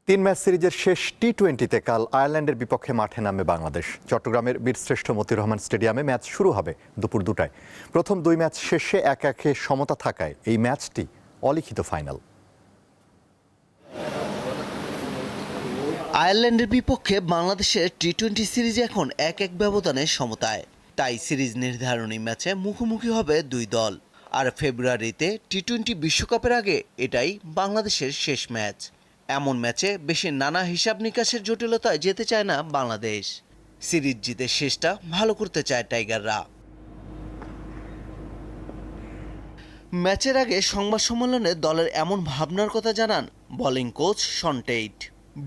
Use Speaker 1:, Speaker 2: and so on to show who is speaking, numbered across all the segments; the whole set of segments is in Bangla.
Speaker 1: তিন ম্যাচ সিরিজের শেষ টি-20তে কাল আয়ারল্যান্ডের বিপক্ষে মাঠে নামবে বাংলাদেশ। চট্টগ্রামের বীরশ্রেষ্ঠ মতিউর রহমান স্টেডিয়ামে ম্যাচ শুরু হবে দুপুর 2টায়। প্রথম দুই ম্যাচ শেষে 1-1 সমতা থাকায় এই ম্যাচটি অলিখিত ফাইনাল।
Speaker 2: আয়ারল্যান্ডের বিপক্ষে বাংলাদেশের টি-20 সিরিজ এখন 1-1 ব্যবধানে সমতায়। তাই সিরিজ নির্ধারণী ম্যাচে মুখোমুখি হবে দুই দল। আর ফেব্রুয়ারিতে টি-20 বিশ্বকাপের আগে এটাই বাংলাদেশের শেষ ম্যাচ। এমন ম্যাচে বেশি নানা হিসাব নিকাশের জটিলতায় যেতে চায় না বাংলাদেশ। সিরিজ জিতে শেষটা ভালো করতে চায় টাইগাররা। ম্যাচের আগে সংবাদ সম্মেলনে দলের এমন ভাবনার কথা জানান বোলিং কোচ শন টেইট।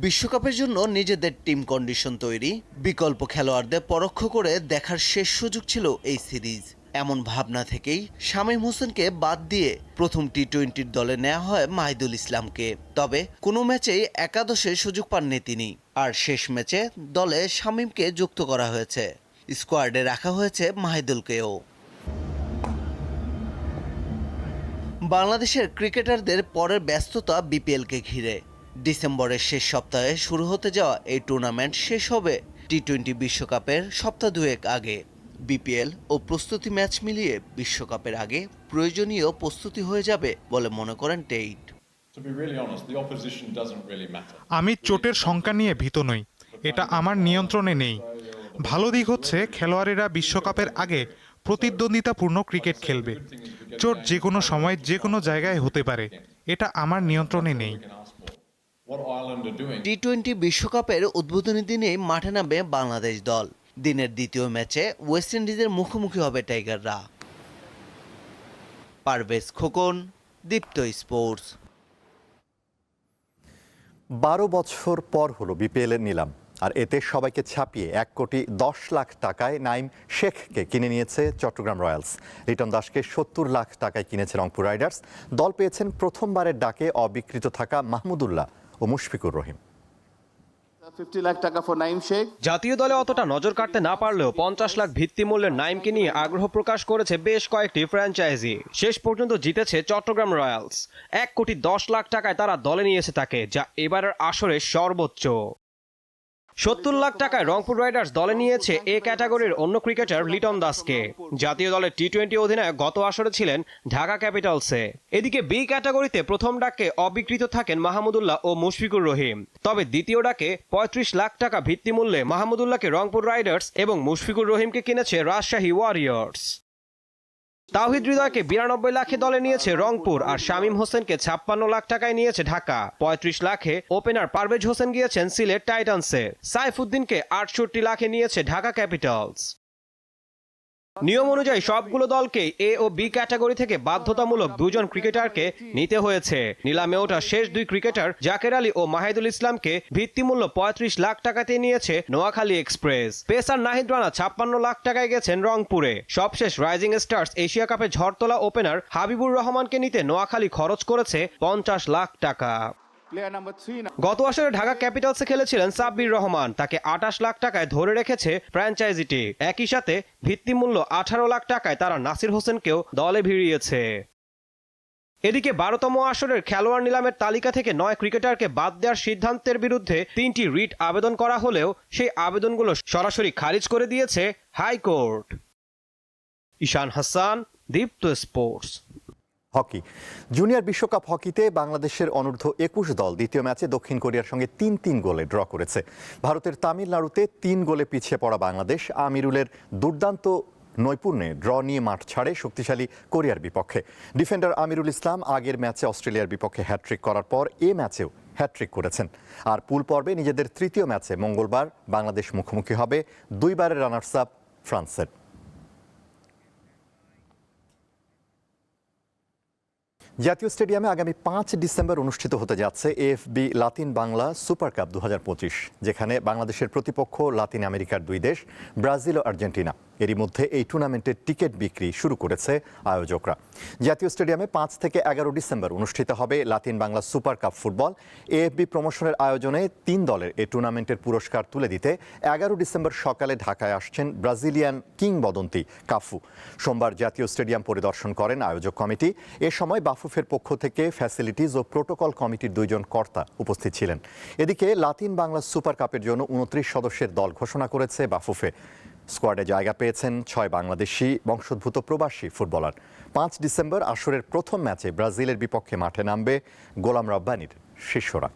Speaker 2: বিশ্বকাপের জন্য নিজেদের টিম কন্ডিশন তৈরি, বিকল্প খেলোয়াড়দের পরোক্ষ করে দেখার শেষ সুযোগ ছিল এই সিরিজ। এমন ভাবনা থেকেই শামীম হোসেনকে বাদ দিয়ে প্রথম টি-20 দলে নেওয়া হয় মাহিদুল ইসলামকে। তবে কোনো ম্যাচেই একাদশে সুযোগ পাননি তিনি। আর শেষ ম্যাচে দলে শামীমকে যুক্ত করা হয়েছে, স্কোয়াডে রাখা হয়েছে মাহিদুলকেও। বাংলাদেশের ক্রিকেটারদের পরের ব্যস্ততা বিপিএলকে ঘিরে। ডিসেম্বরের শেষ সপ্তাহে শুরু হতে যাওয়া এই টুর্নামেন্ট শেষ হবে টি-20 বিশ্বকাপের সপ্তাহ দুয়েক আগে। বিপিএল ও প্রস্তুতি ম্যাচ মিলিয়ে বিশ্বকাপের আগে প্রয়োজনীয় প্রস্তুতি হয়ে যাবে বলে মনে করেন টেইট।
Speaker 3: আমি চোটের শঙ্কা নিয়ে ভীত নই, এটা আমার নিয়ন্ত্রণে নেই। ভালো দিক হচ্ছে খেলোয়াড়েরা বিশ্বকাপের আগে প্রতিদ্বন্দ্বিতাপূর্ণ ক্রিকেট খেলবে। চোট যে কোনো সময় যে কোনো জায়গায় হতে পারে, এটা আমার নিয়ন্ত্রণে নেই।
Speaker 2: টি-20 বিশ্বকাপের উদ্বোধনী দিনেই মাঠে নামবে বাংলাদেশ দল। দিনের দ্বিতীয় ম্যাচে ওয়েস্ট ইন্ডিজের মুখোমুখি হবে টাইগাররা। পারভেজ খোকন, দীপ্ত স্পোর্টস।
Speaker 1: 12 বছর পর হলো বিপিএল এর নিলাম, আর এতে সবাইকে ছাপিয়ে 1,10,00,000 টাকায় নাইম শেখকে কিনে নিয়েছে চট্টগ্রাম রয়্যালস। লিটন দাসকে 70 লাখ টাকায় কিনেছে রংপুর রাইডার্স। দল পেয়েছেন প্রথমবারের ডাকে অবিকৃত থাকা মাহমুদুল্লাহ ও মুশফিকুর রহিম।
Speaker 4: 50 লাখ টাকা ফর নাইম শেখ।
Speaker 5: জাতীয় দলে অতটা নজর কাটতে না পারলেও 50 লাখ ভিত্তি মূল্যের নাইমকে নিয়ে আগ্রহ প্রকাশ করেছে বেশ কয়েকটি ফ্র্যাঞ্চাইজি। শেষ পর্যন্ত জিতেছে চট্টগ্রাম রয়্যালস। 1,10,00,000 টাকায় তারা দলে নিয়েছে তাকে, যা এবারের আসরের সর্বোচ্চ। 70 লাখ টাকায় রংপুর রাইডার্স দলে নিয়েছে এ ক্যাটাগরির অন্য ক্রিকেটার লিটন দাসকে। জাতীয় দলের টি-20 অধিনায়ক গত আসরে ছিলেন ঢাকা ক্যাপিটালসে। এদিকে বি ক্যাটাগরিতে প্রথম ডাকে অবিকৃত থাকেন মাহমুদুল্লাহ ও মুশফিকুর রহিম। তবে দ্বিতীয় ডাকে 35 লাখ টাকা ভিত্তিমূল্যে মাহমুদুল্লাহকে রংপুর রাইডার্স এবং মুশফিকুর রহিমকে কিনেছে রাজশাহী ওয়ারিয়র্স। তাওহিদ হৃদয়কে 92 লাখে দলে নিয়েছে রংপুর, আর শামীম হোসেনকে 56 লাখ টাকায় নিয়েছে ঢাকা। 35 লাখে ওপেনার পারভেজ হোসেন গিয়েছেন সিলেট টাইটান্সে। সাইফুদ্দিনকে 68 লাখে নিয়েছে ঢাকা ক্যাপিটালস। নিয়ম অনুযায়ী সবগুলো দলকে এ ও বি ক্যাটাগরি থেকে বাধ্যতামূলক দুজন ক্রিকেটারকে নিতে হয়েছে। নিলামে ওঠা শেষ দুই ক্রিকেটার জাকের আলী ও মাহিদুল ইসলামকে ভিত্তিমূল্য 35 লাখ টাকাতে নিয়েছে নোয়াখালী এক্সপ্রেস। পেসার নাহিদ রানা 56 লাখ টাকায় গেছেন রংপুরে। সবশেষ রাইজিং স্টার্স এশিয়া কাপে ঝড় তোলা ওপেনার হাবিবুর রহমানকে নিতে নোয়াখালী খরচ করেছে 50 লাখ টাকা। গত আসরে ঢাকা ক্যাপিটালসে খেলেছিলেন সাব্বির রহমান, তাকে 28 লাখ টাকায় ধরে রেখেছে ফ্র্যাঞ্চাইজিটি। একই সাথে ভিত্তিমূল্য 18 লাখ টাকায় তারা নাসির হোসেনকেও দলে ভিড়িয়েছে। এদিকে 12তম আসরের খেলোয়াড় নিলামের তালিকা থেকে 9 ক্রিকেটারকে বাদ দেওয়ার সিদ্ধান্তের বিরুদ্ধে 3টি রিট আবেদন করা হলেও সেই আবেদনগুলো সরাসরি খারিজ করে দিয়েছে হাইকোর্ট। ঈশান হাসান, দীপ্ত স্পোর্টস।
Speaker 1: হকি জুনিয়র বিশ্বকাপ হকিতে বাংলাদেশের অনূর্ধ্ব 21 দল দ্বিতীয় ম্যাচে দক্ষিণ কোরিয়ার সঙ্গে 3-3 গোলে ড্র করেছে। ভারতের তামিলনাড়ুতে 3 গোলে পিছিয়ে পড়া বাংলাদেশ আমিরুলের দুর্দান্ত নৈপুণ্যে ড্র নিয়ে মাঠ ছাড়ে শক্তিশালী কোরিয়ার বিপক্ষে। ডিফেন্ডার আমিরুল ইসলাম আগের ম্যাচে অস্ট্রেলিয়ার বিপক্ষে হ্যাটট্রিক করার পর এ ম্যাচেও হ্যাটট্রিক করেছেন। আর পুল পর্বে নিজেদের তৃতীয় ম্যাচে মঙ্গলবার বাংলাদেশ মুখোমুখি হবে দুইবারের রানার্স আপ ফ্রান্সের। জাতীয় স্টেডিয়ামে আগামী 5 ডিসেম্বর অনুষ্ঠিত হতে যাচ্ছে AFB Latin Bangla super cup 2025, যেখানে বাংলাদেশের প্রতিপক্ষ লাতিন আমেরিকার দুই দেশ ব্রাজিল ও আর্জেন্টিনা। এরই মধ্যে এই টুর্নামেন্টের টিকিট বিক্রি শুরু করেছে আয়োজকরা। জাতীয় স্টেডিয়ামে 5 থেকে 11 ডিসেম্বর অনুষ্ঠিত হবে Latin Bangla super cup football. AFB প্রমোশনের আয়োজনে 3 দলের এই টুর্নামেন্টের পুরস্কার তুলে দিতে 11 ডিসেম্বর সকালে ঢাকায় আসছেন ব্রাজিলিয়ান কিংবদন্তি কাফু। সোমবার জাতীয় স্টেডিয়াম পরিদর্শন করেন আয়োজক কমিটি। এ সময় বাফুফের পক্ষ থেকে ফ্যাসিলিটিজ ও প্রোটোকল কমিটির 2 জন কর্তা উপস্থিত ছিলেন। এদিকে লাতিন বাংলা সুপার কাপের জন্য 29 সদস্যের দল ঘোষণা করেছে বাফুফে। স্কোয়াডে জায়গা পেয়েছেন 6 বাংলাদেশি বংশোদ্ভূত প্রবাসী ফুটবলার। 5 ডিসেম্বর আসরের প্রথম ম্যাচে ব্রাজিলের বিপক্ষে মাঠে নামবে গোলাম রব্বানীর শিষ্যরা।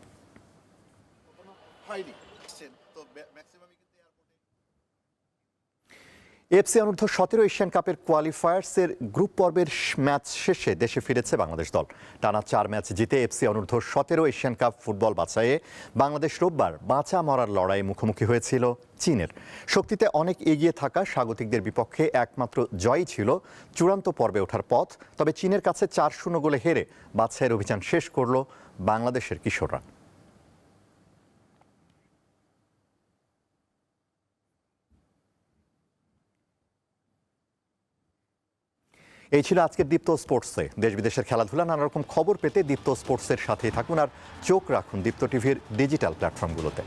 Speaker 1: এফসি অনূর্ধ্ব 17 এশিয়ান কাপের কোয়ালিফায়ার্সের গ্রুপ পর্বের ম্যাচ শেষে দেশে ফিরেছে বাংলাদেশ দল। টানা 4 ম্যাচ জিতে এফসি অনূর্ধ্ব 17 এশিয়ান কাপ ফুটবল বাছাইয়ে বাংলাদেশ রোববার বাঁচা মরার লড়াইয়ে মুখোমুখি হয়েছিল চীনের। শক্তিতে অনেক এগিয়ে থাকা স্বাগতিকদের বিপক্ষে একমাত্র জয়ই ছিল চূড়ান্ত পর্বে ওঠার পথ। তবে চীনের কাছে 4-0 গোলে হেরে বাছাইয়ের অভিযান শেষ করল বাংলাদেশের কিশোররা। এই ছিল আজকের দীপ্ত স্পোর্টসে। দেশ বিদেশের খেলাধুলা নানা রকম খবর পেতে দীপ্ত স্পোর্টসের সাথেই থাকুন আর চোখ রাখুন দীপ্ত টিভির ডিজিটাল প্ল্যাটফর্মগুলোতে।